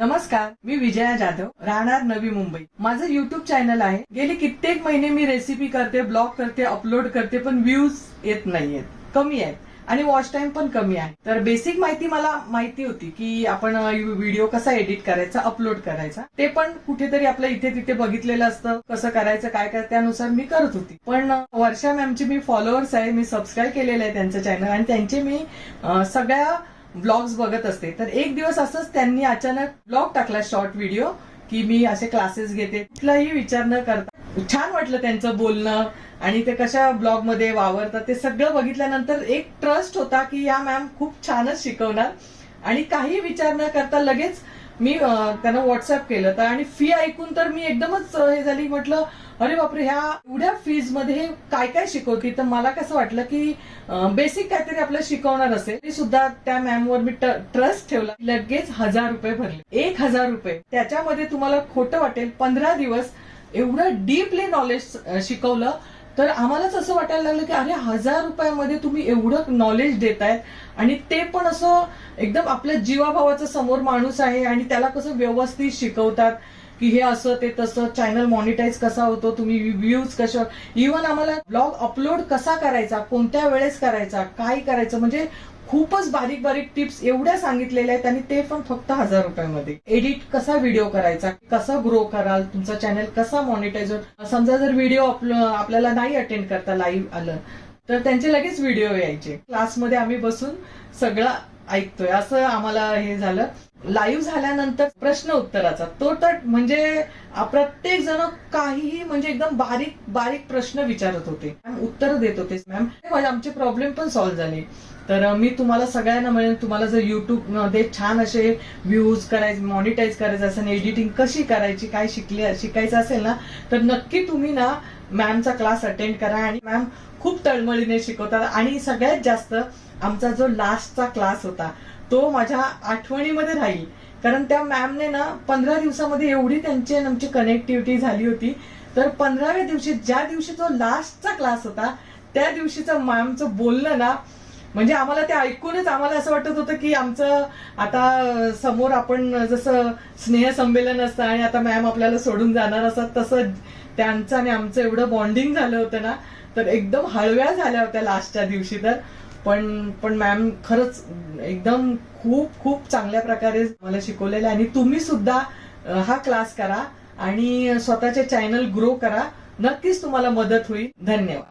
नमस्कार, मी विजया जाधव, राहणार नवी मुंबई। माझं युट्यूब चॅनल आहे। गेली कित्येक महिने मी रेसिपी करते, ब्लॉग करते, अपलोड करते, पण व्ह्यूज येत नाहीयेत, कमी आहेत आणि वॉच टाइम पण कमी आहे। तर बेसिक माहिती मला माहिती होती की आपण व्हिडिओ कसा एडिट करायचा, अपलोड करायचा, ते पण कुठेतरी आपलं इथे तिथे बघितलेलं असतं, कसं करायचं काय काय त्यानुसार मी करत होती। पण वर्षा मॅमची मी फॉलोअर्स आहे, मी सबस्क्राईब केलेलं आहे त्यांचं चॅनल आणि त्यांचे मी सगळ्या ब्लॉग्स बघत असते। तर एक दिवस असंच त्यांनी अचानक ब्लॉग टाकला, शॉर्ट व्हिडिओ, की मी असे क्लासेस घेते। कुठलाही विचार न करता छान वाटलं त्यांचं बोलणं आणि ते कशा ब्लॉग मध्ये वावरतात ते सगळं बघितल्यानंतर एक ट्रस्ट होता की या मॅम खूप छानच शिकवणार आणि काही विचार न करता लगेच मी त्यांना व्हॉट्सअप केलं। तर आणि फी ऐकून तर मी एकदमच हे झाली, म्हटलं अरे बापरे, ह्या एवढ्या फीज मध्ये काय काय शिकवते। तर मला कसं वाटलं की बेसिक काहीतरी आपल्याला शिकवणार असेल। मी सुद्धा त्या मॅमवर मी ट्रस्ट ठेवला, लगेच 1000 रुपये भरले। 1000 रुपये, त्याच्यामध्ये तुम्हाला खोटं वाटेल 15 दिवस एवढं डीपली नॉलेज शिकवलं। तर आम्हालाच असं वाटायला लागलं की अरे 1000 रुपयामध्ये तुम्ही एवढं नॉलेज देतायत आणि ते पण असं एकदम आपल्या जीवाभावाचा समोर माणूस आहे आणि त्याला कसं व्यवस्थित शिकवतात की हे असं ते तसं, चॅनल मॉनिटाईज कसा होतो, तुम्ही व्ह्यूज कशा, इव्हन आम्हाला ब्लॉग अपलोड कसा करायचा, कोणत्या वेळेस करायचा, काय करायचं, म्हणजे खूपच बारीक बारीक टिप्स एवढ्या सांगितलेल्या आहेत आणि ते पण फक्त 1000 रुपयामध्ये। एडिट कसा व्हिडिओ करायचा, कसा ग्रो कराल, तुमचा चॅनल कसा मॉनिटाईज होईल। समजा जर व्हिडिओ आपल्याला नाही अटेंड करता लाईव्ह आलं तर त्यांचे लगेच व्हिडिओ यायचे। क्लासमध्ये आम्ही बसून सगळं ऐकतोय असं आम्हाला हे झालं। लाईव्ह झाल्यानंतर प्रश्न उत्तराचा तो तर म्हणजे प्रत्येक जण काहीही म्हणजे एकदम बारीक बारीक प्रश्न विचारत होते, उत्तर देत होते मॅम। आमचे प्रॉब्लेम पण सॉल्व्ह झाले। तर मी तुम्हाला सगळ्यांना म्हणेन, तुम्हाला जर युट्यूब मध्ये छान असे व्ह्यूज करायचे, मॉनिटाईज करायचं असेल, एडिटिंग कशी करायची, काय शिकायचं असेल ना, तर नक्की तुम्ही ना मॅमचा क्लास अटेंड करा। आणि मॅम खूप तळमळीने शिकवतात आणि सगळ्यात जास्त आमचा जो लास्टचा क्लास होता तो माझ्या आठवणीमध्ये राहील, कारण त्या मॅमने ना 15 दिवसामध्ये एवढी त्यांची आमची कनेक्टिव्हिटी झाली होती। तर 15व्या दिवशी, ज्या दिवशी जो लास्टचा क्लास होता, त्या दिवशीचं मॅमचं बोलणं ना, म्हणजे आम्हाला ते ऐकूनच आम्हाला असं वाटत होतं की आमचं आता समोर आपण जसं स्नेहसंमेलन असतं आणि आता मॅम आपल्याला सोडून जाणार असतात, तसं त्यांचं आणि आमचं एवढं बॉन्डिंग झालं होतं ना। तर एकदम हळव्या झाल्या होत्या लास्टच्या दिवशी। तर पण मॅम खरंच एकदम खूप खूप चांगल्या प्रकारे मला शिकवलेलं आहे। आणि तुम्ही सुद्धा हा क्लास करा आणि स्वतःचे चॅनल ग्रो करा, नक्कीच तुम्हाला मदत होईल। धन्यवाद।